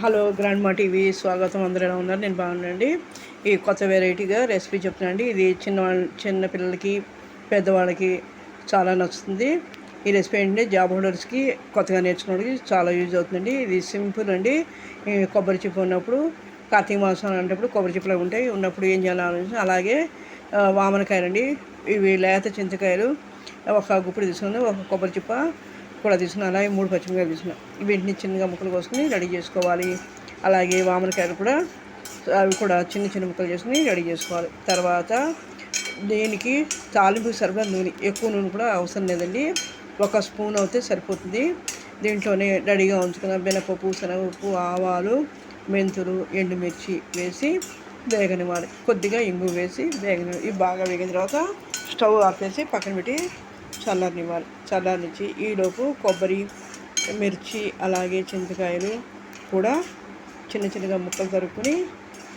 Hello grand మా TV స్వాగతం. అందరూ ఎలా ఉన్నారు? నేను బాగున్నానండి. ఈ కొత్త వెరైటీగా రెసిపీ చెప్తున్నానండి. ఇది చిన్న పిల్లలకి పెద్దవాళ్ళకి చాలా నచ్చుతుంది. ఈ రెసిపీ ఏంటంటే జాబ్ హోల్డర్స్కి కొత్తగా నేర్చుకోవడానికి చాలా యూజ్ అవుతుందండి. ఇది సింపుల్ అండి. ఈ కొబ్బరి చిప్ప ఉన్నప్పుడు కార్తీక మాసం అనేటప్పుడు కొబ్బరి చిప్పలు ఉన్నప్పుడు ఏం చేయాలని ఆలోచించి అలాగే వామనకాయలండి. ఇవి లేత చింతకాయలు ఒక గుప్పుడు తీసుకుని ఒక కొబ్బరి చిప్ప కూడా తీసుకున్నాను. అలాగే 3 పచ్చిమిరపకాయలు తీసుకున్నాను. వీటిని చిన్నగా ముక్కలు కోసుకుని రెడీ చేసుకోవాలి. అలాగే వామనకాయలు కూడా అవి కూడా చిన్న ముక్కలు చేసుకుని రెడీ చేసుకోవాలి. తర్వాత దీనికి తాలింపు సరిపడా నూనె, ఎక్కువ నూనె కూడా అవసరం లేదండి. 1 స్పూన్ అయితే సరిపోతుంది. దీంట్లోనే రెడీగా ఉంచుకున్న మినపప్పు, శనగపప్పు, ఆవాలు, మెంతులు, ఎండుమిర్చి వేసి వేగనివ్వాలి. కొద్దిగా ఇంగు వేసి ఇవి బాగా వేగిన తర్వాత స్టవ్ ఆపేసి పక్కన పెట్టి చల్లారనిచ్చి ఈలోపు కొబ్బరి, మిర్చి అలాగే చింతకాయలు కూడా చిన్నగా ముక్కలు తరుక్కుని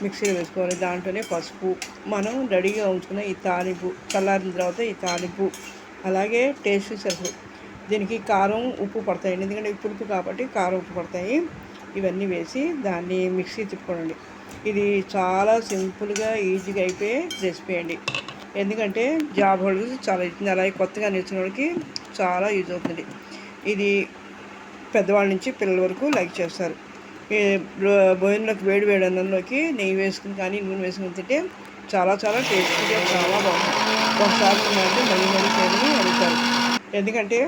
మిక్సీలో వేసుకోవాలి. దాంట్లోనే పసుపు, మనం రెడీగా ఉంచుకున్న ఈ తాలింపు, చల్లారిన తర్వాత ఈ తాలింపు అలాగే టేస్ట్ సరిపోదు. దీనికి కారం, ఉప్పు పడతాయి. ఎందుకంటే పులుపు కాబట్టి కారం, ఉప్పు పడతాయి. ఇవన్నీ వేసి దాన్ని మిక్సీ తిప్పుకోండి. ఇది చాలా సింపుల్గా ఈజీగా అయిపోయే రెసిపీ అండి. ఎందుకంటే జాబ్ హోల్డర్స్ చాలా ఇస్తుంది. అలాగే కొత్తగా నేర్చిన వాళ్ళకి చాలా యూజ్ అవుతుంది. ఇది పెద్దవాళ్ళ నుంచి పిల్లల వరకు లైక్ చేస్తారు. భోజనంలోకి వేడి అన్నంలోకి నెయ్యి వేసుకుని కానీ నూనె వేసుకుని తింటే చాలా టేస్టీగా చాలా బాగుంటుంది. ఒకసారి తిన్నారంటే మళ్ళీ చేయమని అడుగుతారు. ఎందుకంటే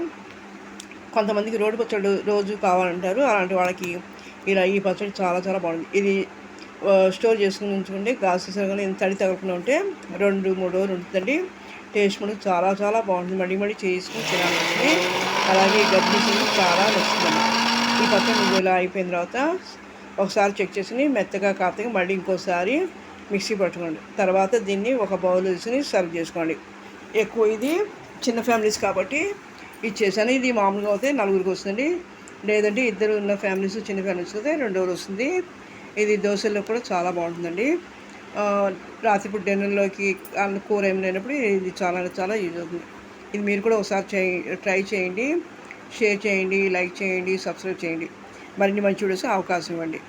కొంతమందికి రోడ్డు పచ్చడి రోజు కావాలంటారు. అలాంటి వాళ్ళకి ఇలా ఈ పచ్చడి చాలా బాగుంది. ఇది స్టోర్ చేసుకుని ఉంచుకుంటే గాజు సీసాలో తడి తగలకుండా ఉంటే 2-3 రోజులు ఉంటుందండి. టేస్ట్ కూడా చాలా బాగుంటుంది. మళ్ళీ చేసుకుని తినాలంటే అలాగే గడ్డి చాలా నచ్చుతుంది. ఈ పచ్చడి ఇలా అయిపోయిన తర్వాత ఒకసారి చెక్ చేసుకుని మెత్తగా కాకపోతే మళ్ళీ ఇంకోసారి మిక్సీ పట్టుకోండి. తర్వాత దీన్ని ఒక బౌల్ తీసుకుని సర్వ్ చేసుకోండి. ఎక్కువ ఇది చిన్న ఫ్యామిలీస్ కాబట్టి ఇచ్చేసాను. ఇది మామూలుగా అయితే 4గురికి వస్తుంది. లేదంటే ఇద్దరు ఉన్న ఫ్యామిలీస్, చిన్న ఫ్యామిలీస్ అయితే 2 రోజులు వస్తుంది. ఇది దోశల్లో కూడా చాలా బాగుంటుందండి. రాత్రిపూట డిన్నర్లోకి కూర ఏమి లేనప్పుడు ఇది చాలా యూజ్ అవుతుంది. ఇది మీరు కూడా ఒకసారి ట్రై చేయండి, షేర్ చేయండి, లైక్ చేయండి, సబ్స్క్రైబ్ చేయండి. మరిన్ని మంచి వీడియోస్ అవకాశం ఇవ్వండి.